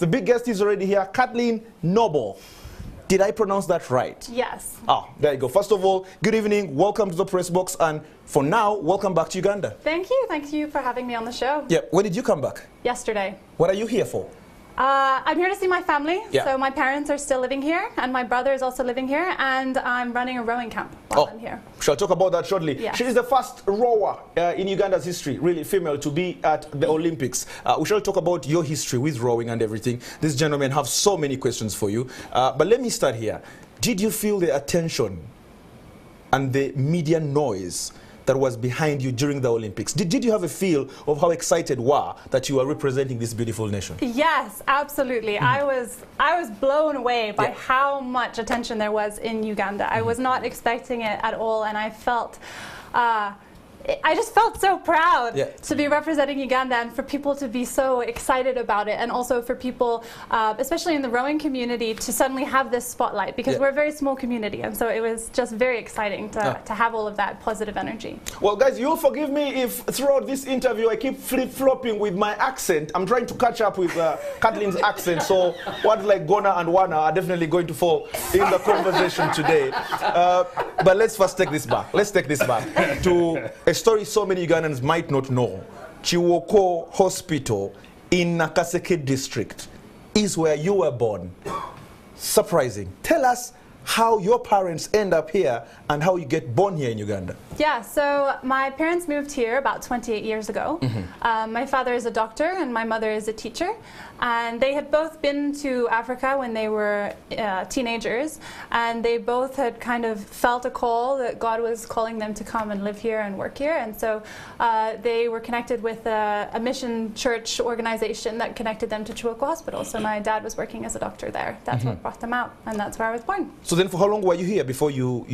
The big guest is already here, Kathleen Noble. Did I pronounce that right? Yes. Ah, there you go. First of all, good evening. Welcome to the press box. And for now, welcome back to Uganda. Thank you. Thank you for having me on the show. Yeah. When did you come back? Yesterday. What are you here for? I'm here to see my family. Yeah. So my parents are still living here, and my brother is also living here, and I'm running a rowing camp while I'm here. Shall talk about that shortly. Yes. She is the first rower in Uganda's history, really female, to be at the Olympics. We shall talk about your history with rowing and everything. These gentlemen have so many questions for you. But let me start here. Did you feel the attention and the media noise that was behind you during the Olympics? Did you have a feel of how excited you were that you were representing this beautiful nation? Yes, absolutely. I was blown away by how much attention there was in Uganda. I was not expecting it at all, and I felt I just felt so proud to be representing Uganda and for people to be so excited about it, and also for people, especially in the rowing community, to suddenly have this spotlight, because we're a very small community, and so it was just very exciting to have all of that positive energy. Well, guys, you'll forgive me if throughout this interview I keep flip-flopping with my accent. I'm trying to catch up with Kathleen's accent, so words like Gona and Wana are definitely going to fall in the conversation today. But let's first take this back. Let's take this back to a story so many Ugandans might not know. Chiwoko Hospital in Nakaseke district is where you were born. Surprising. Tell us how your parents end up here and how you get born here in Uganda. Yeah, so my parents moved here about 28 years ago. My father is a doctor and my mother is a teacher. And they had both been to Africa when they were teenagers, and they both had kind of felt a call that God was calling them to come and live here and work here. And so they were connected with a mission church organization that connected them to Chiwoko Hospital. So my dad was working as a doctor there. That's what brought them out, and that's where I was born. So then for how long were you here before you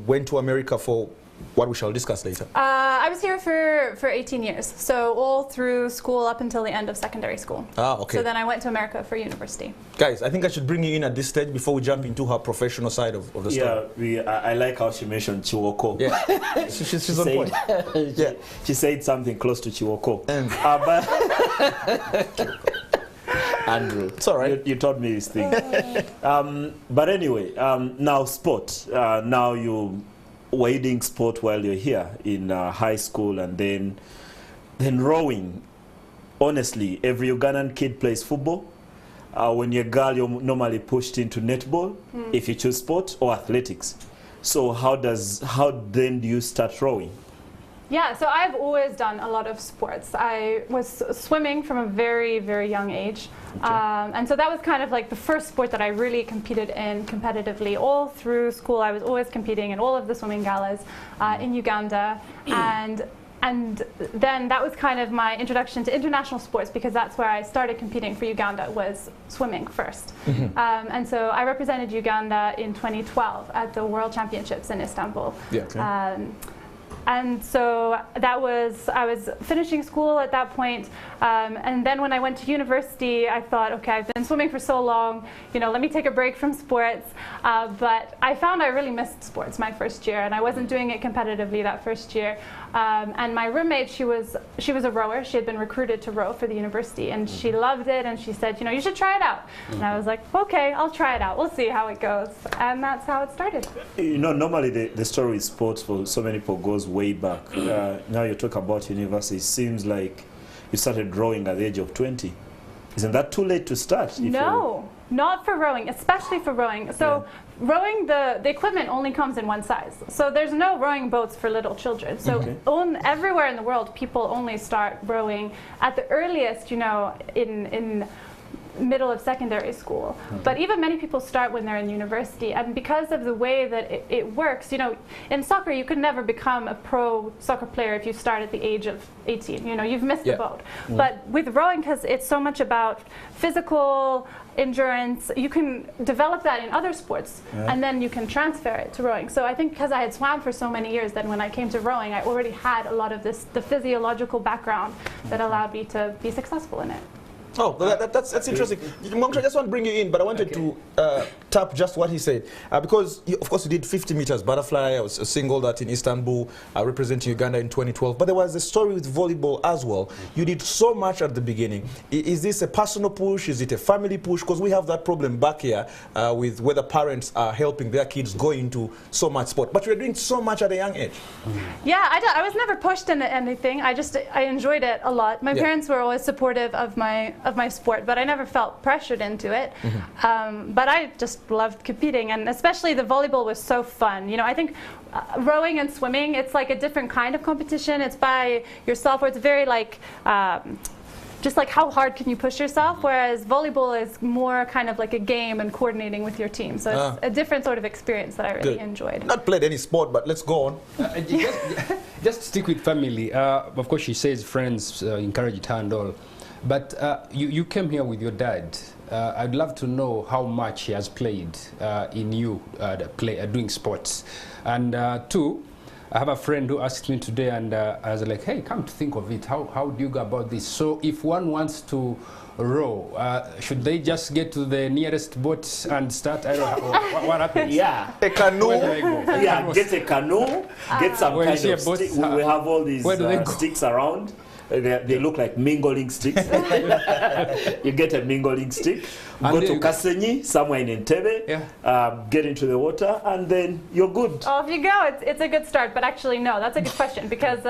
went to America for what we shall discuss later? I was here for 18 years, so all through school up until the end of secondary school. Ah, okay. So then I went to America for university. Guys, I think I should bring you in at this stage before we jump into her professional side of the story. Yeah, I like how she mentioned Chiwoko. Yeah, she's on point. She said something close to Chiwoko. Andrew, it's all right. You taught me this thing. But anyway, now sport. Now you wading sport while you're here in high school, and then rowing. Honestly, every Ugandan kid plays football. When you're a girl, you're normally pushed into netball if you choose sport, or athletics. So how then do you start rowing? Yeah, so I've always done a lot of sports. I was swimming from a very, very young age. And so that was kind of like the first sport that I really competed in competitively. All through school, I was always competing in all of the swimming galas in Uganda. And then that was kind of my introduction to international sports, because that's where I started competing for Uganda, was swimming first. And so I represented Uganda in 2012 at the World Championships in Istanbul. Yeah, okay. And so I was finishing school at that point, and then when I went to university, I thought, okay, I've been swimming for so long, let me take a break from sports. But I found I really missed sports my first year, and I wasn't doing it competitively that first year. And my roommate, she was a rower. She had been recruited to row for the university, and she loved it, and she said, you should try it out. And I was like, okay, I'll try it out. We'll see how it goes. And that's how it started. Normally the story with sports for so many people goes way back. Now you talk about university. It seems like you started rowing at the age of 20. Isn't that too late to start? No, not for rowing, especially for rowing. So rowing, the equipment only comes in one size. So there's no rowing boats for little children. So everywhere in the world, people only start rowing at the earliest, in middle of secondary school. But even many people start when they're in university, and because of the way that it works, in soccer you could never become a pro soccer player if you start at the age of 18. You've missed the boat. But with rowing, because it's so much about physical endurance, you can develop that in other sports, and then you can transfer it to rowing. So I think because I had swam for so many years, then when I came to rowing, I already had a lot of the physiological background that allowed me to be successful in it. Oh, that's interesting. Mongso, I just want to bring you in, but I wanted to tap just what he said. Because, of course, you did 50 meters butterfly. I was singled that in Istanbul, representing Uganda in 2012. But there was a story with volleyball as well. You did so much at the beginning. Is this a personal push? Is it a family push? Because we have that problem back here with whether parents are helping their kids go into so much sport. But you're doing so much at a young age. Yeah, I was never pushed into anything. I enjoyed it a lot. My parents were always supportive of my sport, but I never felt pressured into it. But I just loved competing, and especially the volleyball was so fun. You know, I think rowing and swimming, it's like a different kind of competition. It's by yourself, where it's very like just like how hard can you push yourself, whereas volleyball is more kind of like a game and coordinating with your team. So it's a different sort of experience that I really enjoyed. Not played any sport, but let's go on. Just stick with family. Of course, she says friends encouraged her and all. But you came here with your dad. I'd love to know how much he has played in you doing sports. And two, I have a friend who asked me today, and I was like, hey, come to think of it, how do you go about this? So if one wants to row, should they just get to the nearest boat and start? I don't know, what happens? Yeah. A canoe. Where do they go? Yeah, get a canoe, get some kind of stick. We have all these sticks around. They look like mingling sticks. You get a mingling stick, go to Kasenyi, somewhere in Entebbe, get into the water, and then you're good. Oh, if you go, it's a good start. But actually, no, that's a good question, because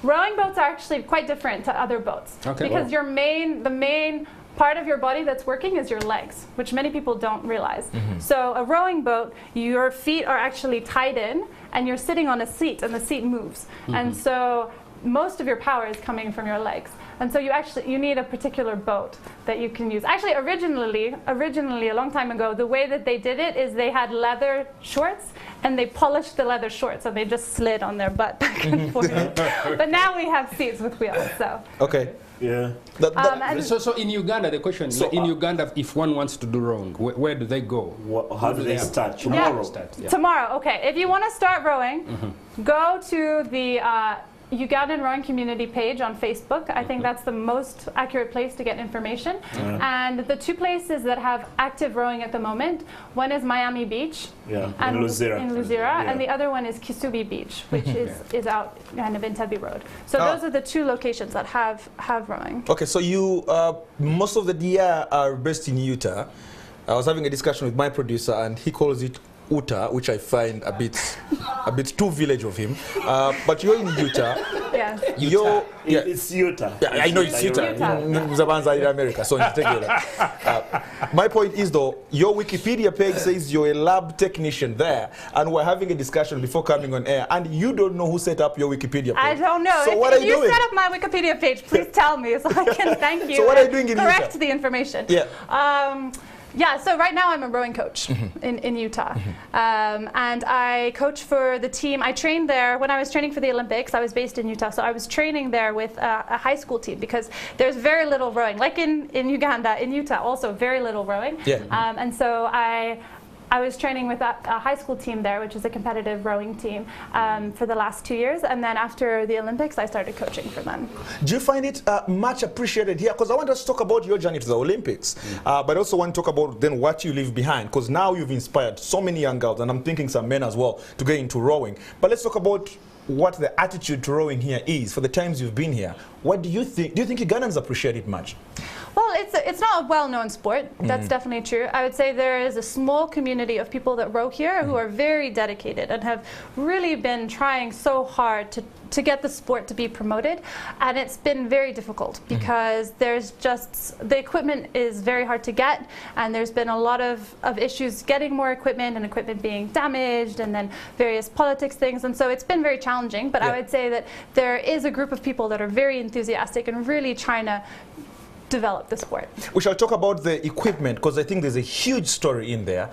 rowing boats are actually quite different to other boats. Okay. Because the main part of your body that's working is your legs, which many people don't realize. So a rowing boat, your feet are actually tied in, and you're sitting on a seat, and the seat moves. And so most of your power is coming from your legs, and so you need a particular boat that you can use. Actually, originally a long time ago, the way that they did it is they had leather shorts, and they polished the leather shorts, and they just slid on their butt back and forth. But now we have seats with wheels. So okay. Yeah. So in Uganda, the question is, in Uganda, if one wants to do rowing, where do they go? How do they start? Tomorrow. Tomorrow. Okay. If you want to start rowing, go to the Ugandan rowing community page on Facebook. I think that's the most accurate place to get information. And the two places that have active rowing at the moment, one is Miami Beach and in Luzira, and the other one is Kisubi Beach, which is out kind of in Entebbe Road. So those are the two locations that have rowing. Okay, so you most of the year are based in Utah. I was having a discussion with my producer, and he calls it Utah, which I find a bit too village of him. But you're in Utah. Yes. It's Utah. Yeah, I know it's Utah. In America. So my point is, though, your Wikipedia page says you're a lab technician there, and we're having a discussion before coming on air, and you don't know who set up your Wikipedia page. I don't know. So what are you doing? If you set up my Wikipedia page, please tell me so I can thank you. So what are you doing in Utah? Correct the information. Yeah. Yeah, so right now I'm a rowing coach in Utah. And I coach for the team. I trained there when I was training for the Olympics. I was based in Utah, so I was training there with a high school team, because there's very little rowing. Like in Uganda, in Utah, also very little rowing. Yeah. And so I was training with a high school team there, which is a competitive rowing team, for the last 2 years. And then after the Olympics, I started coaching for them. Do you find it much appreciated here? Because I want us to talk about your journey to the Olympics, but I also want to talk about then what you leave behind, because now you've inspired so many young girls, and I'm thinking some men as well, to get into rowing. But let's talk about what the attitude to rowing here is for the times you've been here. What do you think? Do you think Ugandans appreciate it much? Well, it's not a well-known sport. That's definitely true. I would say there is a small community of people that row here who are very dedicated and have really been trying so hard to get the sport to be promoted. And it's been very difficult because there's just, the equipment is very hard to get, and there's been a lot of issues getting more equipment, and equipment being damaged, and then various politics things. And so it's been very challenging, but I would say that there is a group of people that are very enthusiastic and really trying to develop the sport. We shall talk about the equipment, because I think there's a huge story in there,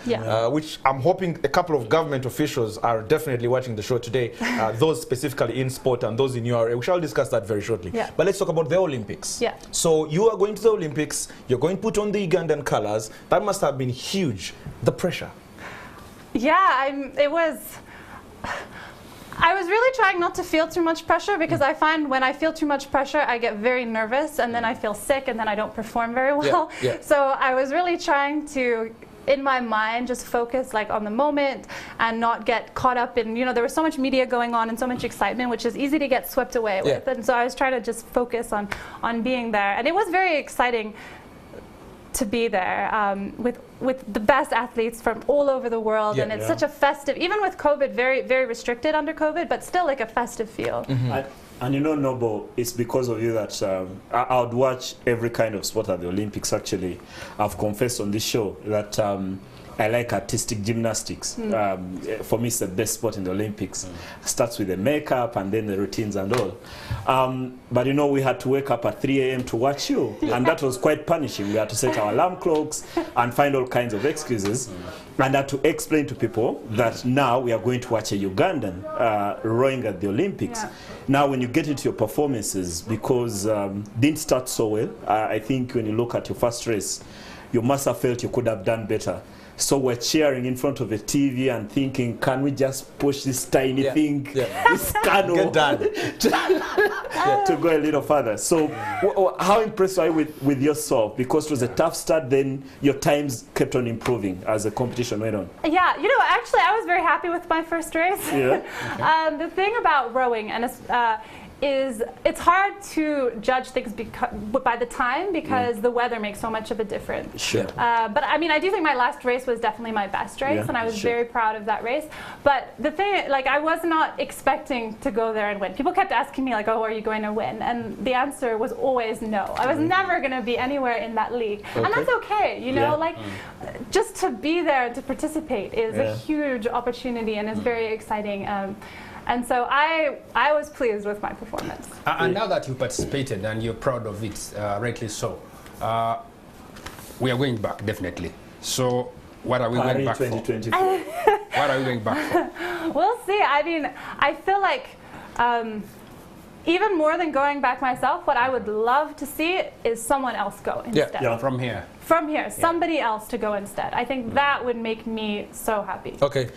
which I'm hoping a couple of government officials are definitely watching the show today, those specifically in sport and those in your area. We shall discuss that very shortly. But let's talk about the Olympics. So you are going to the Olympics, you're going to put on the Ugandan colors. That must have been huge, the pressure. Yeah, it was... I was really trying not to feel too much pressure because I find when I feel too much pressure, I get very nervous and then I feel sick and then I don't perform very well. Yeah. So I was really trying to, in my mind, just focus like on the moment and not get caught up in, there was so much media going on and so much excitement, which is easy to get swept away with. And so I was trying to just focus on being there. And it was very exciting to be there with the best athletes from all over the world, and it's such a festive, even with COVID, very, very restricted under COVID, but still like a festive feel. And Nobo, it's because of you that I would watch every kind of sport at the Olympics. Actually, I've confessed on this show that I like artistic gymnastics. For me, it's the best sport in the Olympics. Starts with the makeup and then the routines and all. But we had to wake up at 3 a.m. to watch you, and that was quite punishing. We had to set our alarm clocks and find all kinds of excuses, and had to explain to people that now we are going to watch a Ugandan rowing at the Olympics. Now, when you get into your performances, because didn't start so well, I think when you look at your first race, you must have felt you could have done better. So we're cheering in front of a TV and thinking, can we just push this tiny thing, this canoe, get done. to go a little further? So how impressed are you with yourself? Because it was a tough start, then your times kept on improving as the competition went on. Yeah, actually I was very happy with my first race. The thing about rowing is it's hard to judge things by the time because the weather makes so much of a difference. Sure. But I mean, I do think my last race was definitely my best race, and I was very proud of that race. But the thing, like, I was not expecting to go there and win. People kept asking me, like, oh, are you going to win? And the answer was always no. I was never going to be anywhere in that league. And that's okay, like, just to be there and to participate is a huge opportunity and is very exciting. And so I was pleased with my performance. And now that you participated and you're proud of it, rightly so, we are going back, definitely. So what are we going back 2024. For? What are we going back for? We'll see. I mean, I feel like even more than going back myself, what I would love to see is someone else go instead. From here. From here, somebody else to go instead. I think that would make me so happy. Okay.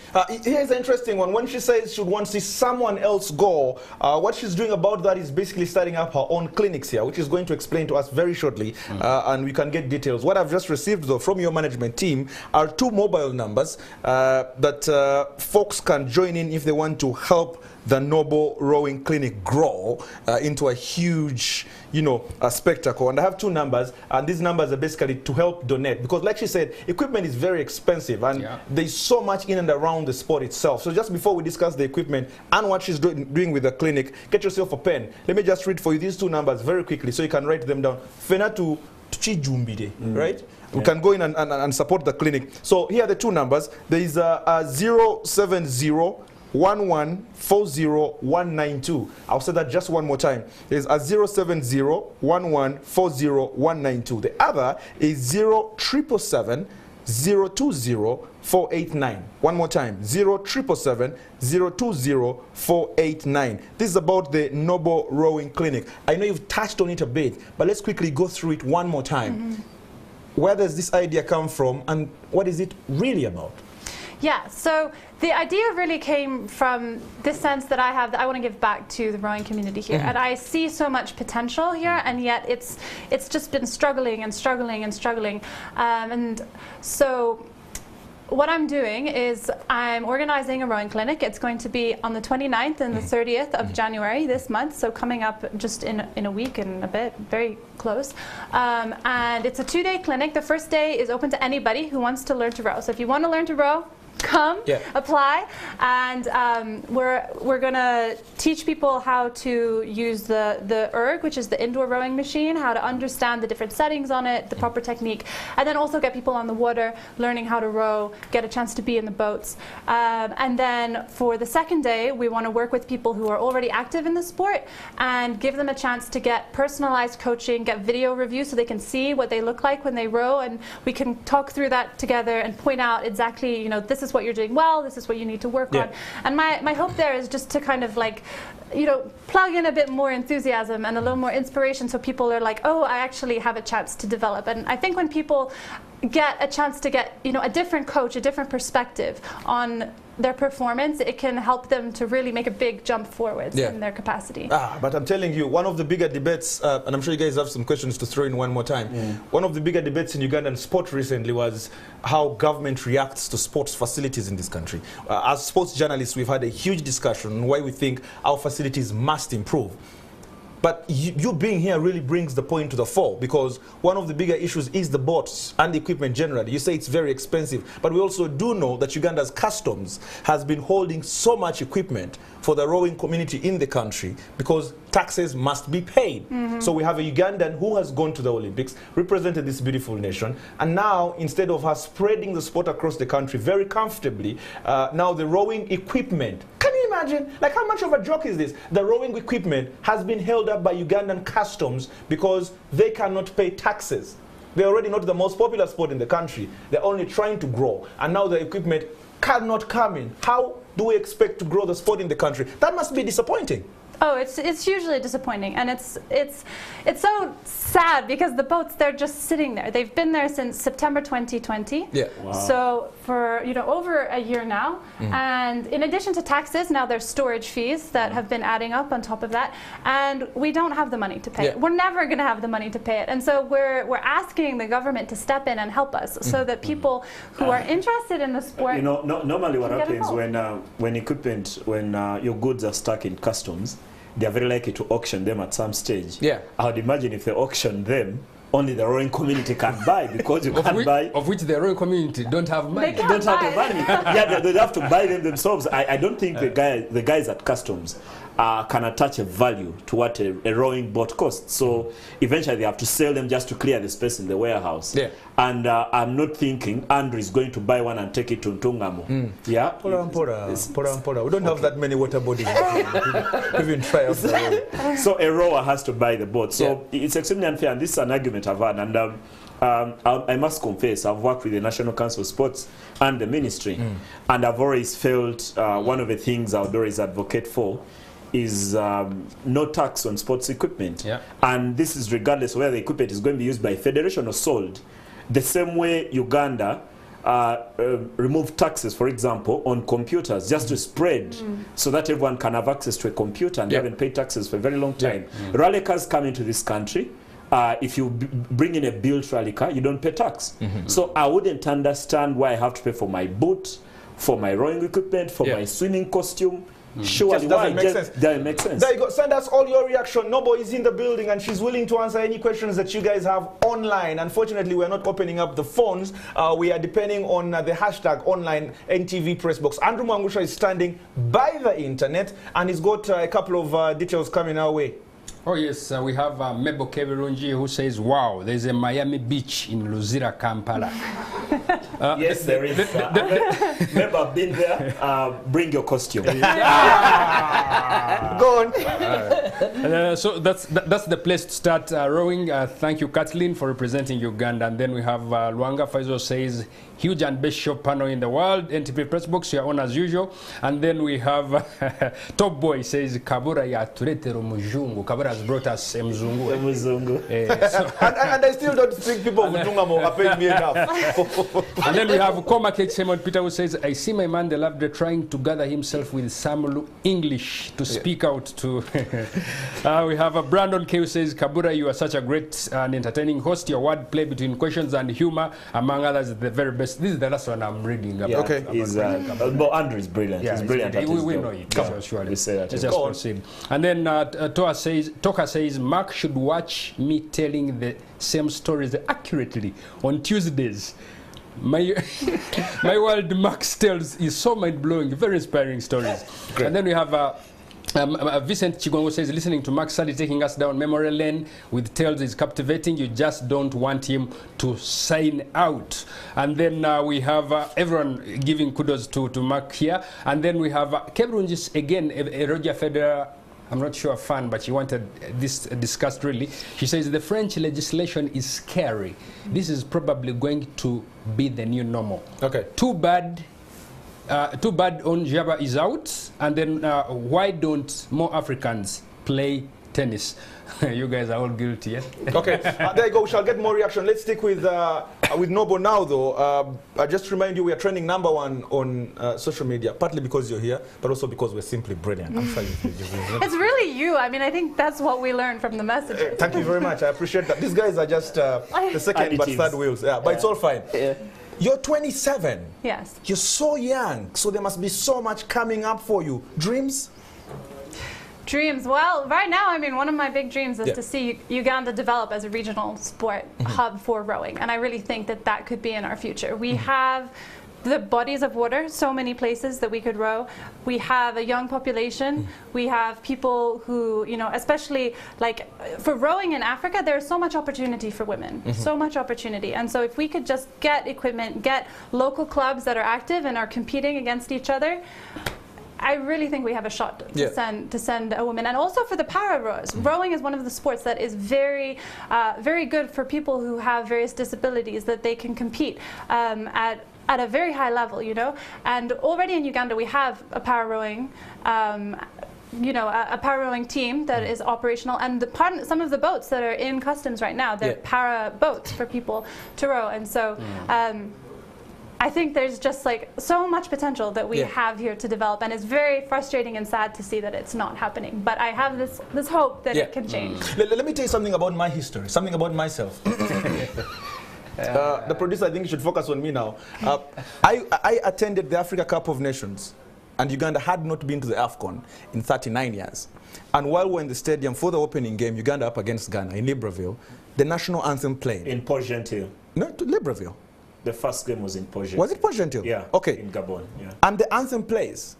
Here's an interesting one. When she says she would want to see someone else go, what she's doing about that is basically starting up her own clinics here, which is going to explain to us very shortly, and we can get details. What I've just received, though, from your management team are 2 mobile numbers that folks can join in if they want to help the Noble Rowing Clinic grow into a huge, spectacle. And I have 2 numbers, and these numbers are basically to help donate, because like she said, equipment is very expensive, and there's so much in and around the sport itself. So just before we discuss the equipment and what she's doing with the clinic, get yourself a pen. Let me just read for you these 2 numbers very quickly so you can write them down. Fena to Chijumbide, right? We can go in and support the clinic. So here are the 2 numbers. There is a 070 1140192. I'll say that just one more time. There's a 070 1140192. The other is 0777 020 489. One more time, 0777 020 489. This is about the Noble Rowing Clinic. I know you've touched on it a bit, but let's quickly go through it one more time. Where does this idea come from, and what is it really about? Yeah, so the idea really came from this sense that I have that I want to give back to the rowing community here. And I see so much potential here, and yet it's just been struggling and struggling and struggling. And so what I'm doing is I'm organizing a rowing clinic. It's going to be on the 29th and the 30th of January this month, so coming up just in a week and a bit, very close. And it's a 2-day clinic. The first day is open to anybody who wants to learn to row. So if you want to learn to row, come, apply, and we're gonna teach people how to use the erg, which is the indoor rowing machine, how to understand the different settings on it, the proper technique, and then also get people on the water, learning how to row, get a chance to be in the boats. And then for the second day, we want to work with people who are already active in the sport and give them a chance to get personalized coaching, get video reviews so they can see what they look like when they row, and we can talk through that together and point out exactly, this is what you're doing well, this is what you need to work on. And my hope there is just to kind of like, plug in a bit more enthusiasm and a little more inspiration so people are like, oh, I actually have a chance to develop. And I think when people get a chance to get, a different coach, a different perspective on their performance, it can help them to really make a big jump forwards in their capacity. But I'm telling you, one of the bigger debates, and I'm sure you guys have some questions to throw in one more time. One of the bigger debates in Ugandan sport recently was how government reacts to sports facilities in this country. As sports journalists, we've had a huge discussion on why we think our facilities must improve. But you being here really brings the point to the fore, because one of the bigger issues is the boats and the equipment generally. You say it's very expensive, but we also do know that Uganda's customs has been holding so much equipment for the rowing community in the country because taxes must be paid. So we have a Ugandan who has gone to the Olympics, represented this beautiful nation, and now instead of her spreading the sport across the country very comfortably, now the rowing equipment, can you imagine? Like, how much of a joke is this? The rowing equipment has been held up by Ugandan customs because they cannot pay taxes. They're already not the most popular sport in the country. They're only trying to grow. And now the equipment cannot come in. How do we expect to grow the sport in the country? That must be disappointing. Oh, it's hugely disappointing, and it's so sad because the boats, they're just sitting there. They've been there since September 2020. Yeah. Wow. So for over a year now, and in addition to taxes, now there's storage fees that have been adding up on top of that, and we don't have the money to pay it. We're never going to have the money to pay it, and so we're asking the government to step in and help us so that people who are interested in the sport. Normally what happens when your goods are stuck in customs, they are very likely to auction them at some stage. Yeah. I would imagine if they auction them, only the rowing community can buy, because you can't buy. Of which the rowing community don't have money. They don't have the money. Yeah, they have to buy them themselves. I don't think the guys at customs can attach a value to what a rowing boat costs. So eventually they have to sell them just to clear the space in the warehouse. Yeah. And I'm not thinking Andrew is going to buy one and take it to Ntungamo. Yeah. Pora. We don't have that many water bodies. Even try out the row. So a rower has to buy the boat. So it's extremely unfair, and this is an argument I've had. And I must confess, I've worked with the National Council of Sports and the ministry, and I've always felt one of the things I would always advocate for is no tax on sports equipment. Yeah. And this is regardless of whether the equipment is going to be used by federation or sold. The same way Uganda removed taxes, for example, on computers, just to spread so that everyone can have access to a computer, and they haven't paid taxes for a very long time. Rally cars come into this country. If you bring in a built rally car, you don't pay tax. So I wouldn't understand why I have to pay for my boot, for my rowing equipment, for my swimming costume. Surely, doesn't make sense. Doesn't make sense. There you go. Send us all your reaction. Nobo is in the building and she's willing to answer any questions that you guys have online. Unfortunately, we're not opening up the phones. We are depending on the hashtag online NTV Press Box. Andrew Mangusha is standing by the internet and he's got a couple of details coming our way. Oh yes, we have Mebo Kevirunji who says, wow, there's a Miami beach in Luzira, Kampala. Yes, there is. Mebo, I've been there. Bring your costume. Go on. So that's the place to start rowing. Thank you, Kathleen, for representing Uganda. And then we have Luanga Faizo says, huge and best show panel in the world. NTV Press Box, you're on as usual. And then we have Top Boy says, Kabura ya tuletero mujungu. Kabura has brought us a mzungu. And I still don't think people of Ntungamo are paying me enough. And then we have Koma Kate Simon Peter who says, I see my man, the Loveday, trying to gather himself with Samulu English to speak out to. We have Brandon K who says, Kabura, you are such a great and entertaining host. Your word play between questions and humor, among others, is the very best. This is the last one I'm reading about. But Andrew is brilliant. Yeah, he's brilliant. We know it. Surely. Let's just proceed. And then Toka says, Mark should watch me telling the same stories accurately on Tuesdays. My world Max tells is so mind-blowing, very inspiring stories. Great. And then we have Vincent Chigongo says, listening to Max Sally taking us down memory lane with tales is captivating. You just don't want him to sign out. And then we have everyone giving kudos to Mark here. And then we have Kebrunjis again, a Roger Federer, I'm not sure a fan, but she wanted this discussed really. She says the French legislation is scary. This is probably going to be the new normal. Okay. Too bad on Java is out, and then why don't more Africans play tennis. You guys are all guilty, yeah? Okay, there you go. We shall get more reaction. Let's stick with Nobo now, though. I just remind you, we are trending #1 on social media, partly because you're here, but also because we're simply brilliant. I'm sorry. It's really you. I mean, I think that's what we learned from the messages. Thank you very much. I appreciate that. These guys are just the second but third wheels. Yeah, but it's all fine. Yeah. You're 27. Yes. You're so young, so there must be so much coming up for you. Dreams? Dreams. Well, right now, I mean, one of my big dreams is to see Uganda develop as a regional sport hub for rowing. And I really think that that could be in our future. We have the bodies of water, so many places that we could row. We have a young population. We have people who, you know, especially like for rowing in Africa, there's so much opportunity for women, so much opportunity. And so if we could just get equipment, get local clubs that are active and are competing against each other, I really think we have a shot to send a woman. And also for the para rowers. Rowing is one of the sports that is very, very good for people who have various disabilities, that they can compete at a very high level, you know. And already in Uganda we have a para rowing, you know, a para rowing team that is operational, and some of the boats that are in customs right now, they're para boats for people to row. And so I think there's just like so much potential that we have here to develop, and it's very frustrating and sad to see that it's not happening. But I have this hope that it can change. Let me tell you something about my history, something about myself. The producer, I think you should focus on me now. I attended the Africa Cup of Nations, and Uganda had not been to the AFCON in 39 years. And while we're in the stadium for the opening game, Uganda up against Ghana in Libreville, the national anthem played. In Port-Gentil. No, to Libreville. The first game was in Port-Gentil. Was it Port-Gentil? Yeah. Okay. In Gabon. Yeah. And the anthem plays,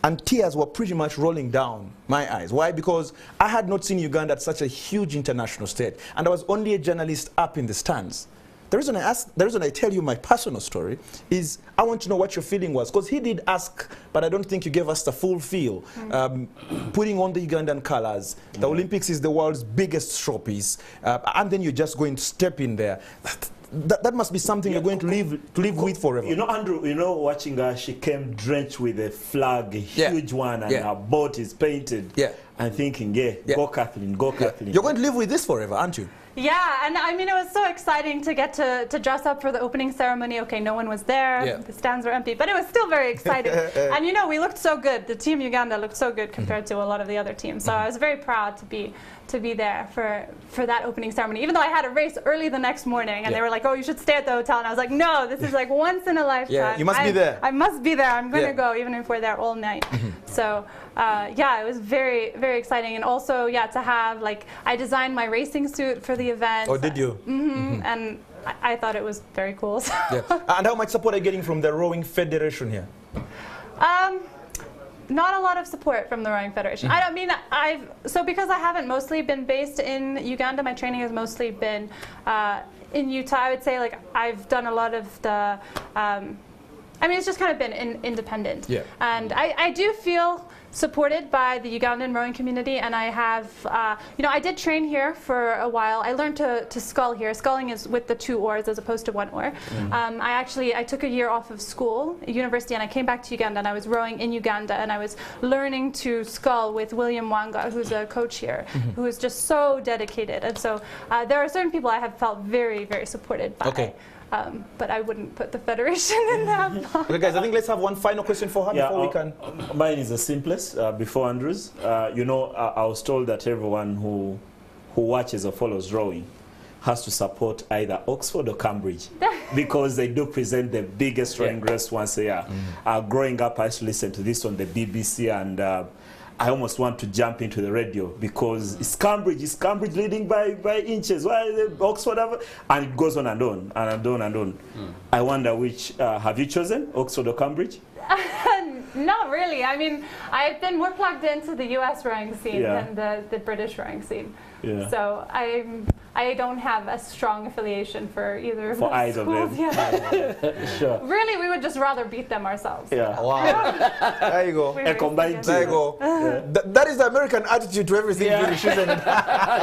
and tears were pretty much rolling down my eyes. Why? Because I had not seen Uganda at such a huge international stage, and I was only a journalist up in the stands. The reason I tell you my personal story is I want to know what your feeling was, because he did ask, but I don't think you gave us the full feel. Putting on the Ugandan colors, the Olympics is the world's biggest showpiece, and then you're just going to step in there. That must be something you're going to live with forever. You know, Andrew, you know, watching her, she came drenched with a flag, a huge one, and her boat is painted. And thinking, go Kathleen, go Kathleen. You're going to live with this forever, aren't you? Yeah, and I mean, it was so exciting to get to dress up for the opening ceremony. Okay, no one was there, the stands were empty, but it was still very exciting. And you know, we looked so good. The team Uganda looked so good compared to a lot of the other teams. So I was very proud to be there for that opening ceremony, even though I had a race early the next morning, and they were like, oh, you should stay at the hotel. And I was like, no, this is like once in a lifetime. Yeah, you must be there. I must be there. I'm going to go, even if we're there all night. So yeah, it was very, very exciting. And also, to have, like, I designed my racing suit for the event. Oh, did you? And I thought it was very cool. So. And how much support are you getting from the Rowing Federation here? Not a lot of support from the Rowing Federation. I don't mean, so because I haven't mostly been based in Uganda, my training has mostly been in Utah. I would say, like, I've done a lot of the, I mean, it's just kind of been independent. And I do feel supported by the Ugandan rowing community, and I have, you know, I did train here for a while. I learned to scull here. Sculling is with the 2 oars as opposed to 1 oar. I took a year off of school, university, and I came back to Uganda, and I was rowing in Uganda, and I was learning to scull with William Wanga, who's a coach here, who is just so dedicated. And so there are certain people I have felt very, very supported by. But I wouldn't put the federation in that. Okay, guys, I think let's have one final question for her before we can. Mine is the simplest. Before Andrew's, you know, I was told that everyone who watches or follows rowing has to support either Oxford or Cambridge because they do present the biggest rowing race once a year. Growing up, I used to listen to this on the BBC, and I almost want to jump into the radio because it's Cambridge leading by inches, why Oxford, and it goes on and on and on and on. I wonder which, have you chosen, Oxford or Cambridge? Not really. I mean, I've been more plugged into the US rowing scene than the British rowing scene. So I don't have a strong affiliation for either of those schools. Sure. Really, we would just rather beat them ourselves. Wow. There you go. A combined There you go. That is the American attitude to everything British, isn't it?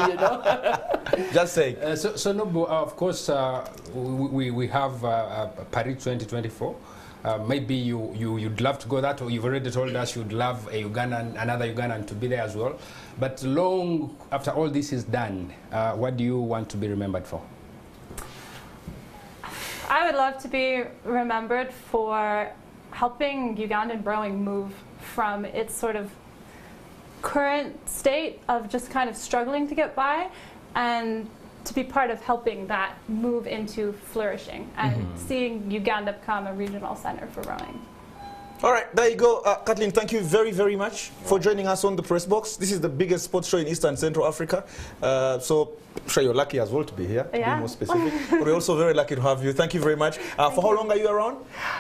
You know? Just saying. So Nobo, of course, we have Paris 2024. Maybe you'd love to go that, or you've already told us you'd love another Ugandan to be there as well. But long after all this is done, what do you want to be remembered for? I would love to be remembered for helping Ugandan rowing move from its sort of current state of just kind of struggling to get by, and to be part of helping that move into flourishing and seeing Uganda become a regional center for rowing. All right, there you go. Kathleen, thank you very, very much for joining us on the Press Box. This is the biggest sports show in East and Central Africa. So I'm sure you're lucky as well to be here, to be more specific. But we're also very lucky to have you. Thank you very much. For how long are you around?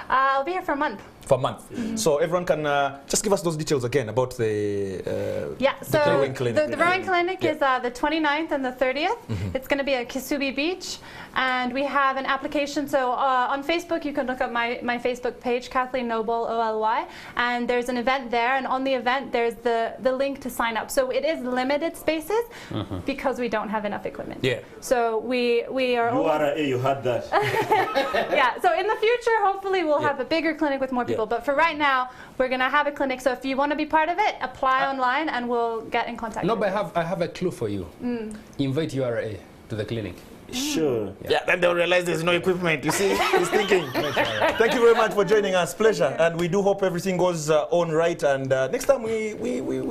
I'll be here for a month. For a month. So everyone can just give us those details again about the rowing clinic. The rowing clinic is the 29th and the 30th. It's going to be at Kisubi Beach. And we have an application. So on Facebook, you can look up my Facebook page, Kathleen Noble, OLY. And there's an event there. And on the event, there's the link to sign up. So it is limited spaces because we don't have enough equipment. Yeah. So we are... URA, you had that. Yeah. So in the future, hopefully, we'll have a bigger clinic with more people. But for right now, we're going to have a clinic. So if you want to be part of it, apply online and we'll get in contact with you. But I have a clue for you. Invite URA to the clinic. Sure. Yeah, then they'll realize there's no equipment. You see, he's thinking. Thank you very much for joining us. Pleasure. And we do hope everything goes on right. And next time we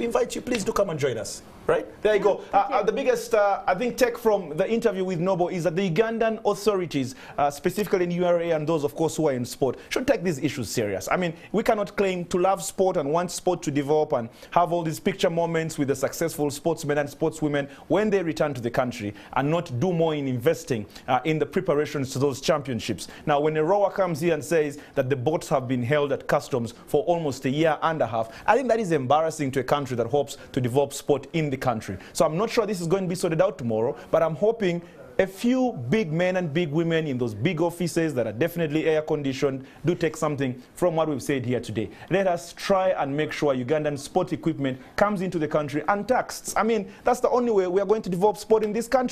invite you, please do come and join us. Right? There you go. The biggest, I think, take from the interview with Noble is that the Ugandan authorities, specifically in URA and those, of course, who are in sport, should take these issues serious. I mean, we cannot claim to love sport and want sport to develop and have all these picture moments with the successful sportsmen and sportswomen when they return to the country and not do more in investing in the preparations to those championships. Now, when a rower comes here and says that the boats have been held at customs for almost a year and a half, I think that is embarrassing to a country that hopes to develop sport in the country. So I'm not sure this is going to be sorted out tomorrow, but I'm hoping a few big men and big women in those big offices that are definitely air-conditioned do take something from what we've said here today. Let us try and make sure Ugandan sport equipment comes into the country untaxed. I mean, that's the only way we are going to develop sport in this country.